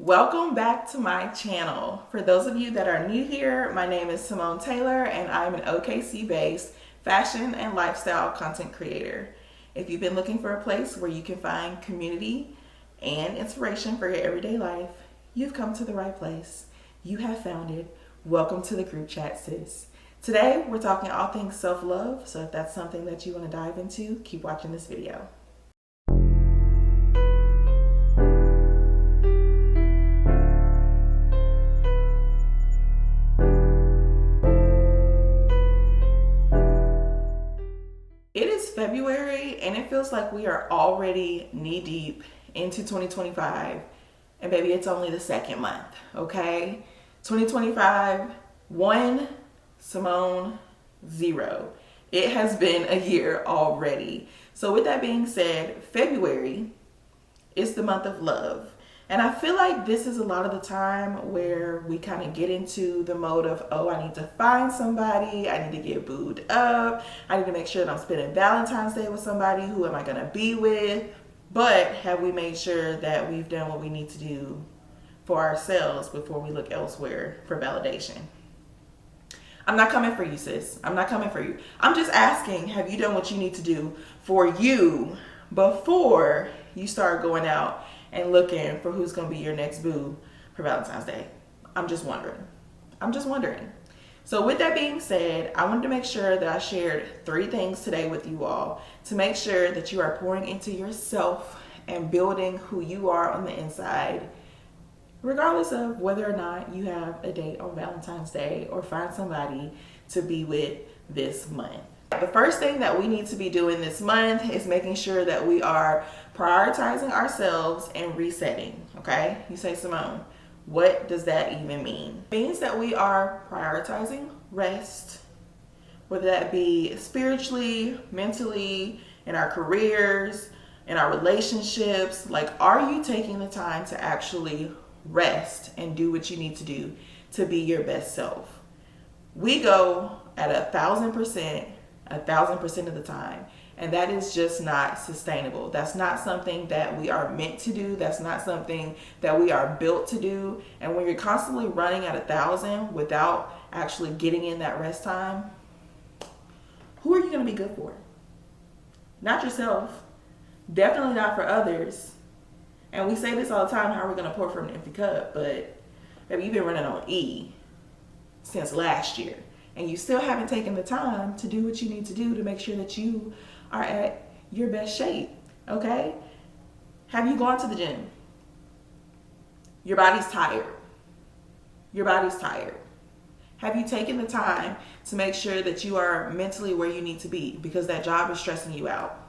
Welcome back to my channel. For those of you that are new here, my name is Simone Taylor and I'm an OKC-based fashion and lifestyle content creator. If you've been looking for a place where you can find community and inspiration for your everyday life, you've come to the right place. You have found it. Welcome to the group chat, sis. Today, we're talking all things self-love, so if that's something that you want to dive into, keep watching this video. It is February and it feels like we are already knee deep into 2025, and baby, it's only the second month, okay? 2025, 1, Simone, 0. It has been a year already. So with that being said, February is the month of love. And I feel like this is a lot of the time where we kind of get into the mode of, oh, I need to find somebody, I need to get booed up, I need to make sure that I'm spending Valentine's Day with somebody, who am I going to be with? But have we made sure that we've done what we need to do for ourselves before we look elsewhere for validation? I'm not coming for you, sis. I'm not coming for you. I'm just asking, have you done what you need to do for you before you start going out and looking for who's going to be your next boo for Valentine's Day? I'm just wondering. So with that being said, I wanted to make sure that I shared 3 things today with you all to make sure that you are pouring into yourself and building who you are on the inside, regardless of whether or not you have a date on Valentine's Day or find somebody to be with this month. The first thing that we need to be doing this month is making sure that we are prioritizing ourselves and resetting, okay? You say, Simone, what does that even mean? It means that we are prioritizing rest, whether that be spiritually, mentally, in our careers, in our relationships. Like, are you taking the time to actually rest and do what you need to do to be your best self? We go at 1,000% of the time, and that is just not sustainable. That's not something that we are meant to do. That's not something that we are built to do. And when you're constantly running at 1,000 without actually getting in that rest time, who are you going to be good for? Not yourself. Definitely not for others. And we say this all the time, how are we going to pour from an empty cup? But maybe you've been running on E since last year, and you still haven't taken the time to do what you need to do to make sure that you are at your best shape, okay? Have you gone to the gym? Your body's tired. Have you taken the time to make sure that you are mentally where you need to be, because that job is stressing you out?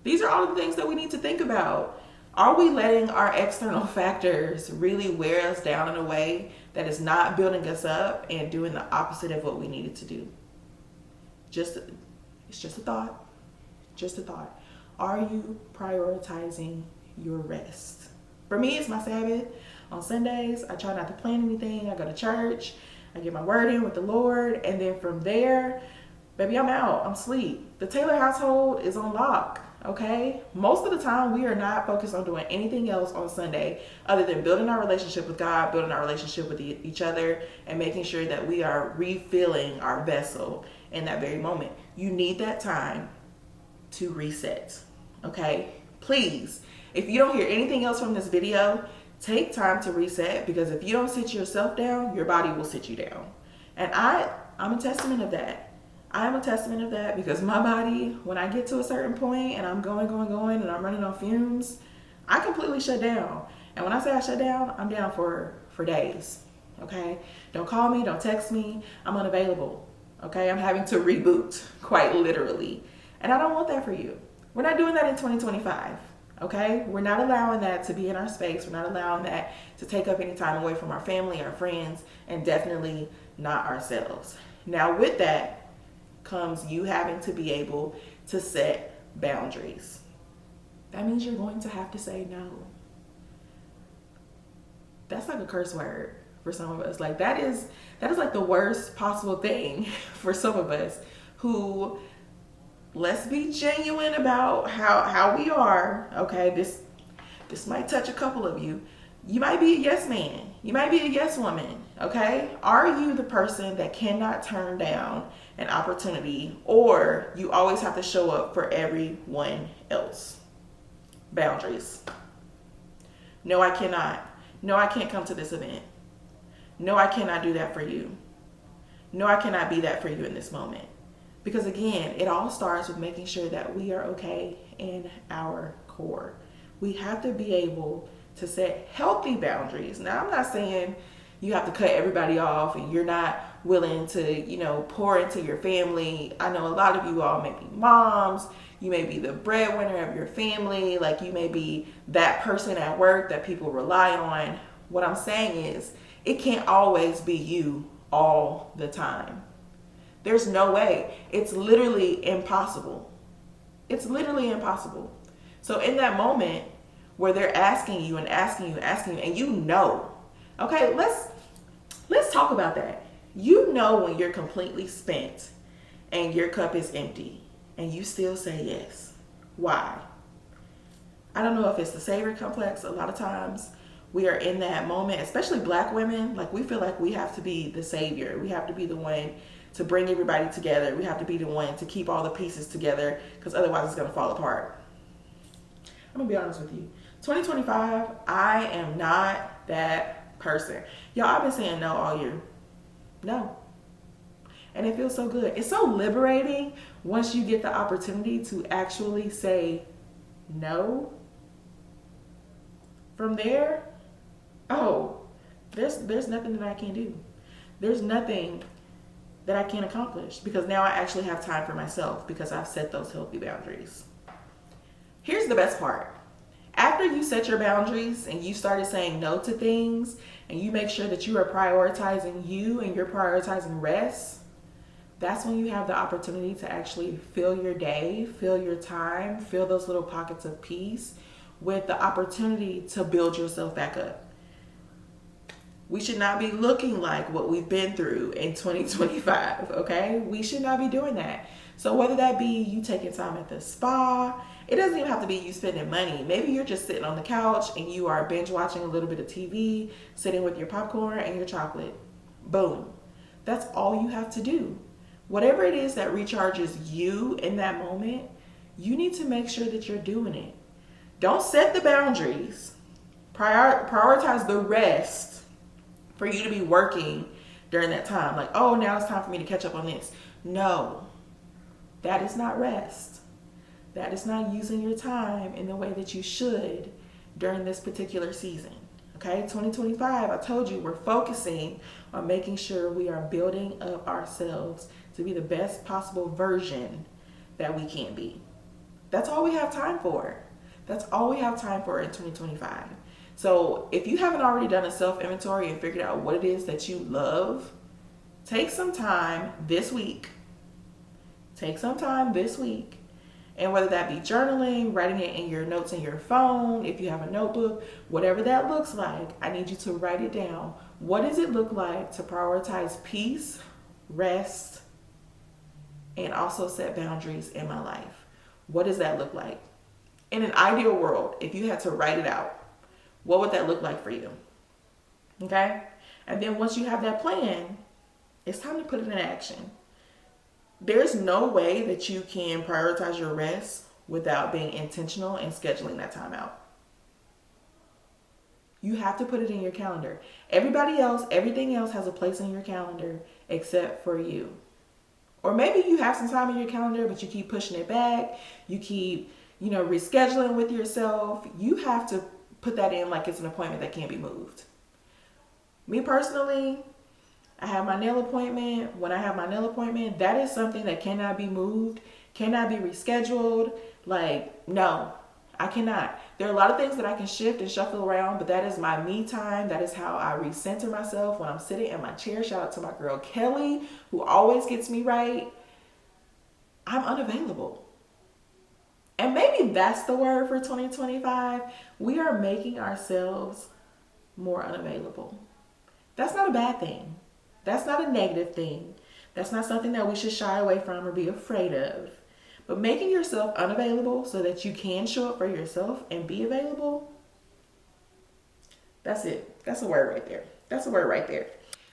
These are all the things that we need to think about. Are we letting our external factors really wear us down in a way that is not building us up and doing the opposite of what we needed to do? It's just a thought. Are you prioritizing your rest? For me, it's my Sabbath. On Sundays, I try not to plan anything. I go to church, I get my word in with the Lord, and then from there, baby, I'm out. I'm asleep. The Taylor household is on lock. Okay, most of the time we are not focused on doing anything else on Sunday other than building our relationship with God, building our relationship with each other, and making sure that we are refilling our vessel in that very moment. You need that time to reset. Okay, please, if you don't hear anything else from this video, take time to reset, because if you don't sit yourself down, your body will sit you down. And I'm a testament of that. I am a testament of that, because my body, when I get to a certain point and I'm going, and I'm running on fumes, I completely shut down. And when I say I shut down, I'm down for days, okay? Don't call me, don't text me, I'm unavailable, okay? I'm having to reboot, quite literally. And I don't want that for you. We're not doing that in 2025, okay? We're not allowing that to be in our space. We're not allowing that to take up any time away from our family, our friends, and definitely not ourselves. Now, with that comes you having to be able to set boundaries. That means you're going to have to say no. That's like a curse word for some of us. Like that is like the worst possible thing for some of us who, let's be genuine about how we are, okay? This might touch a couple of you. You might be a yes man. You might be a yes woman. Okay? Are you the person that cannot turn down an opportunity, or you always have to show up for everyone else? Boundaries. No, I cannot. No, I can't come to this event. No, I cannot do that for you. No, I cannot be that for you in this moment. Because again, it all starts with making sure that we are okay in our core. We have to be able to set healthy boundaries. Now, I'm not saying you have to cut everybody off and you're not willing to, pour into your family. I know a lot of you all may be moms. You may be the breadwinner of your family. Like, you may be that person at work that people rely on. What I'm saying is, it can't always be you all the time. There's no way. It's literally impossible. It's literally impossible. So in that moment where they're asking you, and you know, okay, let's talk about that. You know when you're completely spent and your cup is empty and you still say yes. Why? I don't know if it's the savior complex. A lot of times we are in that moment, especially Black women, like we feel like we have to be the savior. We have to be the one to bring everybody together. We have to be the one to keep all the pieces together, because otherwise it's going to fall apart. I'm going to be honest with you. 2025, I am not that person. Y'all, I've been saying no all year. No. And it feels so good. It's so liberating once you get the opportunity to actually say no. From there, there's nothing that I can do. There's nothing that I can't accomplish, because now I actually have time for myself because I've set those healthy boundaries. Here's the best part. After you set your boundaries and you started saying no to things, and you make sure that you are prioritizing you and you're prioritizing rest, that's when you have the opportunity to actually fill your day, fill your time, fill those little pockets of peace with the opportunity to build yourself back up. We should not be looking like what we've been through in 2025, okay? We should not be doing that. So whether that be you taking time at the spa, it doesn't even have to be you spending money. Maybe you're just sitting on the couch and you are binge watching a little bit of TV, sitting with your popcorn and your chocolate. Boom. That's all you have to do. Whatever it is that recharges you in that moment, you need to make sure that you're doing it. Don't set the boundaries. Prioritize the rest for you to be working during that time. Like, oh, now it's time for me to catch up on this. No, that is not rest. That is not using your time in the way that you should during this particular season. Okay, 2025, I told you, we're focusing on making sure we are building up ourselves to be the best possible version that we can be. That's all we have time for. That's all we have time for in 2025. So if you haven't already done a self-inventory and figured out what it is that you love, take some time this week. And whether that be journaling, writing it in your notes in your phone, if you have a notebook, whatever that looks like, I need you to write it down. What does it look like to prioritize peace, rest, and also set boundaries in my life? What does that look like? In an ideal world, if you had to write it out, what would that look like for you? Okay? And then once you have that plan, it's time to put it in action. There's no way that you can prioritize your rest without being intentional and scheduling that time out. You have to put it in your calendar. Everybody else, everything else has a place in your calendar except for you. Or maybe you have some time in your calendar, but you keep pushing it back. You keep, rescheduling with yourself. You have to put that in like it's an appointment that can't be moved. Me personally, I have my nail appointment. When I have my nail appointment, that is something that cannot be moved, cannot be rescheduled. Like, no, I cannot. There are a lot of things that I can shift and shuffle around, but that is my me time. That is how I recenter myself when I'm sitting in my chair. Shout out to my girl Kelly, who always gets me right. I'm unavailable. And maybe that's the word for 2025. We are making ourselves more unavailable. That's not a bad thing. That's not a negative thing. That's not something that we should shy away from or be afraid of. But making yourself unavailable so that you can show up for yourself and be available, That's it. That's a word right there. That's a word right there.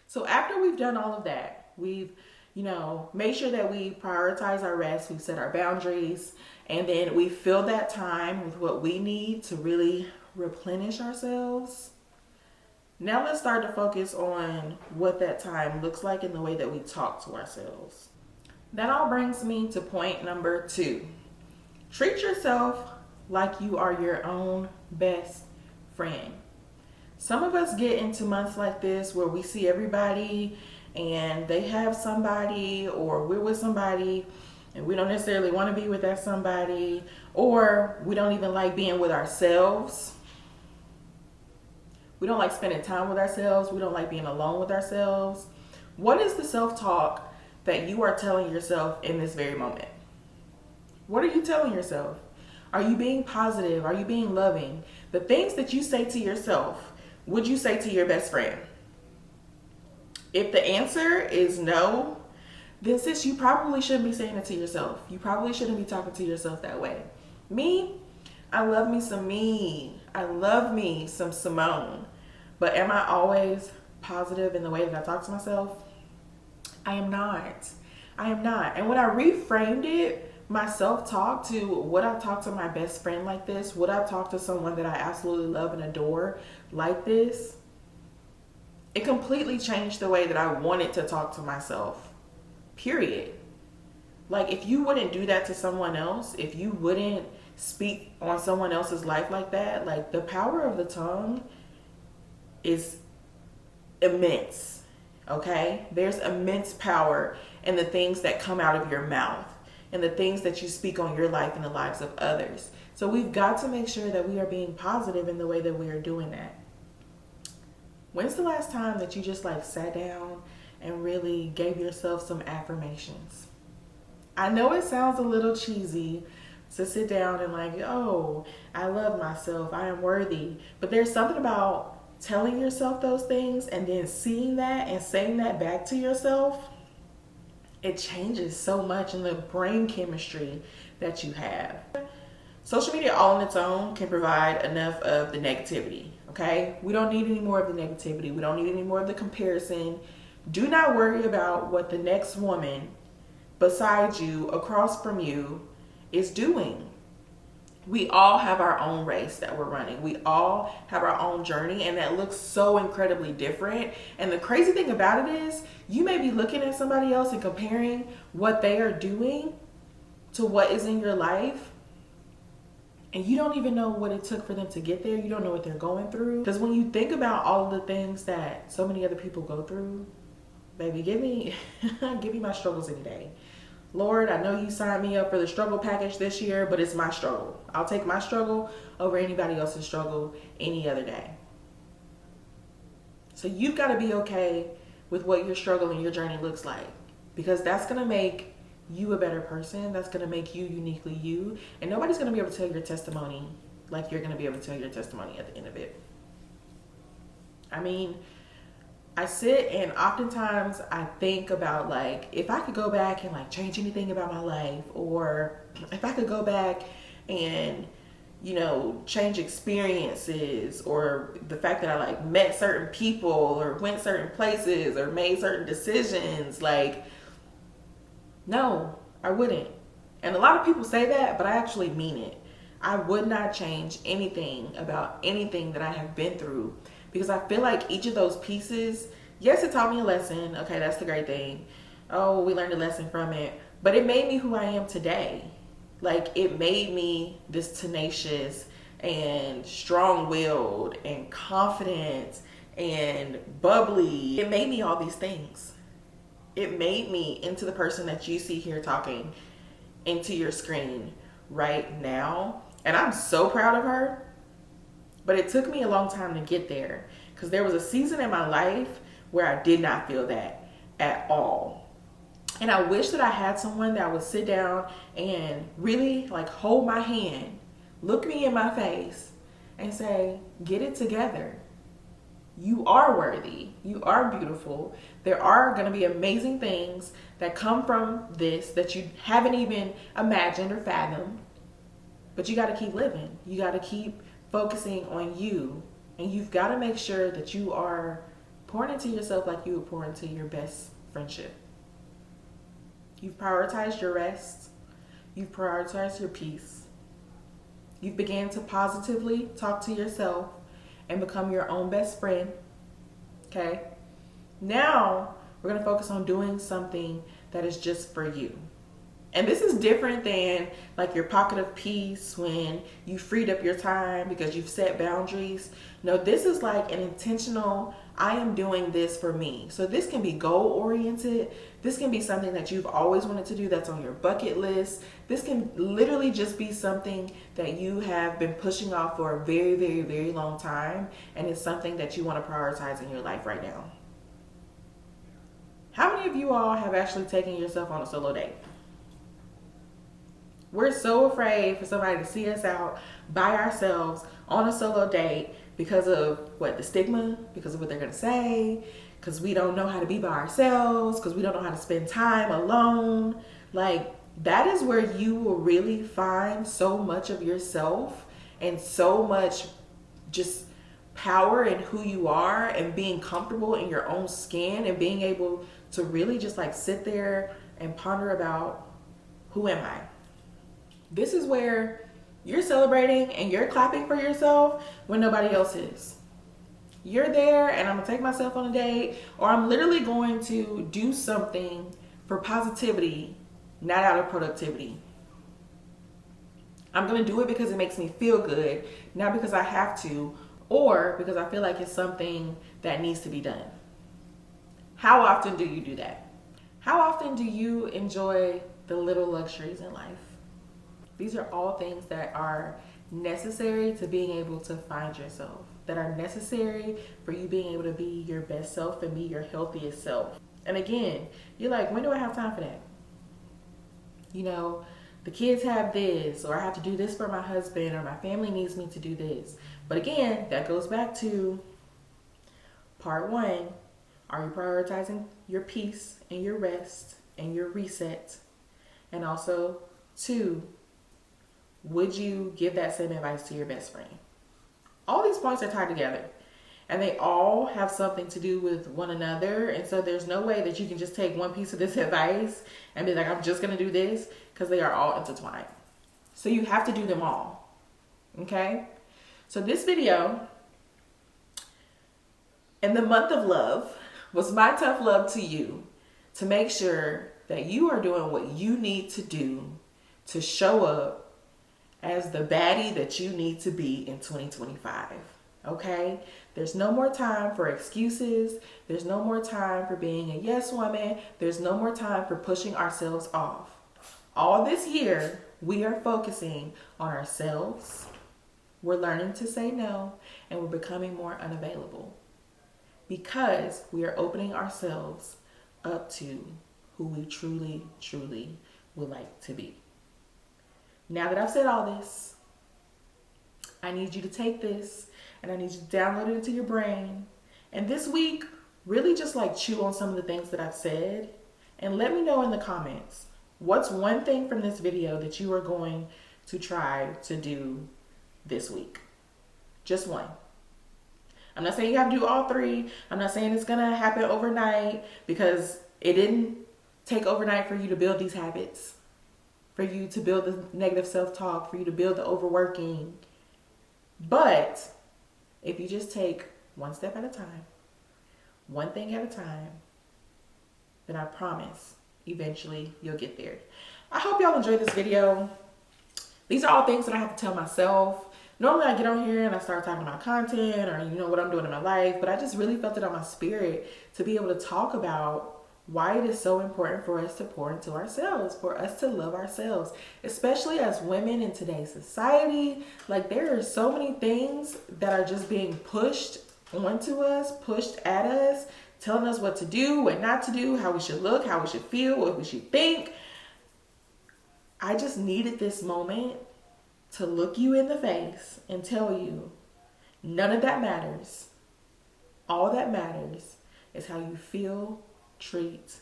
So after we've done all of that, we've, made sure that we prioritize our rest, we set our boundaries, and then we fill that time with what we need to really replenish ourselves. Now let's start to focus on what that time looks like in the way that we talk to ourselves. That all brings me to point number 2. Treat yourself like you are your own best friend. Some of us get into months like this where we see everybody and they have somebody, or we're with somebody and we don't necessarily want to be with that somebody, or we don't even like being with ourselves. We don't like spending time with ourselves. We don't like being alone with ourselves. What is the self-talk that you are telling yourself in this very moment? What are you telling yourself? Are you being positive? Are you being loving? The things that you say to yourself, would you say to your best friend? If the answer is no, then sis, you probably shouldn't be saying it to yourself. You probably shouldn't be talking to yourself that way. Me, I love me some me. I love me some Simone. But am I always positive in the way that I talk to myself? I am not. I am not. And when I reframed it, my self-talk, to would I talk to my best friend like this? Would I talk to someone that I absolutely love and adore like this? It completely changed the way that I wanted to talk to myself, period. Like, if you wouldn't do that to someone else, if you wouldn't speak on someone else's life like that, like, the power of the tongue is immense, okay? There's immense power in the things that come out of your mouth and the things that you speak on your life and the lives of others. So we've got to make sure that we are being positive in the way that we are doing that. When's the last time that you just like sat down and really gave yourself some affirmations? I know it sounds a little cheesy to sit down and like, oh, I love myself, I am worthy. But there's something about telling yourself those things and then seeing that and saying that back to yourself. It changes so much in the brain chemistry that you have. Social media all on its own can provide enough of the negativity, okay? We don't need any more of the negativity. We don't need any more of the comparison. Do not worry about what the next woman beside you, across from you, is doing. We all have our own race that we're running. We all have our own journey, and that looks so incredibly different. And the crazy thing about it is, you may be looking at somebody else and comparing what they are doing to what is in your life, and you don't even know what it took for them to get there. You don't know what they're going through. Because when you think about all of the things that so many other people go through, baby, give me my struggles any day. Lord, I know you signed me up for the struggle package this year, but it's my struggle. I'll take my struggle over anybody else's struggle any other day. So you've got to be okay with what your struggle and your journey looks like, because that's going to make you a better person. That's going to make you uniquely you. And nobody's going to be able to tell your testimony like you're going to be able to tell your testimony at the end of it. I mean, I sit and oftentimes I think about, like, if I could go back and like change anything about my life, or if I could go back and, change experiences, or the fact that I like met certain people or went certain places or made certain decisions, like, no, I wouldn't. And a lot of people say that, but I actually mean it. I would not change anything about anything that I have been through, because I feel like each of those pieces, yes, it taught me a lesson. Okay, that's the great thing. Oh, we learned a lesson from it. But it made me who I am today. Like, it made me this tenacious and strong-willed and confident and bubbly. It made me all these things. It made me into the person that you see here talking into your screen right now. And I'm so proud of her. But it took me a long time to get there, because there was a season in my life where I did not feel that at all. And I wish that I had someone that would sit down and really like hold my hand, look me in my face and say, get it together. You are worthy. You are beautiful. There are going to be amazing things that come from this that you haven't even imagined or fathomed. But you got to keep living. You got to keep focusing on you And you've got to make sure that you are pouring into yourself like you would pour into your best friendship. You've prioritized your rest. You've prioritized your peace. You've began to positively talk to yourself and become your own best friend. Okay? Now, we're going to focus on doing something that is just for you. And this is different than like your pocket of peace when you freed up your time because you've set boundaries. No, this is like an intentional, I am doing this for me. So this can be goal oriented. This can be something that you've always wanted to do that's on your bucket list. This can literally just be something that you have been pushing off for a very, very, very long time. And it's something that you want to prioritize in your life right now. How many of you all have actually taken yourself on a solo date? We're so afraid for somebody to see us out by ourselves on a solo date because of what? The stigma, because of what they're going to say, because we don't know how to be by ourselves, because we don't know how to spend time alone. Like, that is where you will really find so much of yourself and so much just power in who you are and being comfortable in your own skin and being able to really just like sit there and ponder about, who am I? This is where you're celebrating and you're clapping for yourself when nobody else is. You're there and I'm gonna take myself on a date, or I'm literally going to do something for positivity, not out of productivity. I'm gonna do it because it makes me feel good, not because I have to, or because I feel like it's something that needs to be done. How often do you do that? How often do you enjoy the little luxuries in life? These are all things that are necessary to being able to find yourself, that are necessary for you being able to be your best self and be your healthiest self. And again, you're like, when do I have time for that? You know, the kids have this, or I have to do this for my husband, or my family needs me to do this. But again, that goes back to part one. Are you prioritizing your peace and your rest and your reset? And also, two, would you give that same advice to your best friend? All these points are tied together and they all have something to do with one another. And so there's no way that you can just take one piece of this advice and be like, I'm just going to do this, because they are all intertwined. So you have to do them all. Okay? So this video, in the month of love, was my tough love to you to make sure that you are doing what you need to do to show up as the baddie that you need to be in 2025. Okay? There's no more time for excuses. There's no more time for being a yes woman. There's no more time for pushing ourselves off. All this year, we are focusing on ourselves. We're learning to say no, and we're becoming more unavailable because we are opening ourselves up to who we truly, truly would like to be. Now that I've said all this, I need you to take this and I need you to download it into your brain. And this week, really just like chew on some of the things that I've said and let me know in the comments, what's one thing from this video that you are going to try to do this week? Just one. I'm not saying you have to do all three. I'm not saying it's gonna happen overnight, because it didn't take overnight for you to build these habits, for you to build the negative self-talk, for you to build the overworking. But if you just take one step at a time, one thing at a time, then I promise eventually you'll get there. I hope y'all enjoyed this video. These are all things that I have to tell myself. Normally I get on here and I start talking about content or what I'm doing in my life, but I just really felt it on my spirit to be able to talk about why it is so important for us to pour into ourselves, for us to love ourselves, especially as women in today's society. Like, there are so many things that are just being pushed onto us, pushed at us, telling us what to do, what not to do, how we should look, how we should feel, what we should think. I just needed this moment to look you in the face and tell you none of that matters. All that matters is how you feel, treat,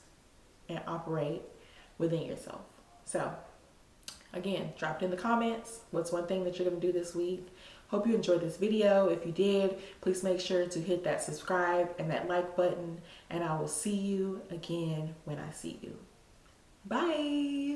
and operate within yourself. So again, drop it in the comments. What's one thing that you're going to do this week? Hope you enjoyed this video. If you did, please make sure to hit that subscribe and that like button, and I will see you again when I see you. Bye.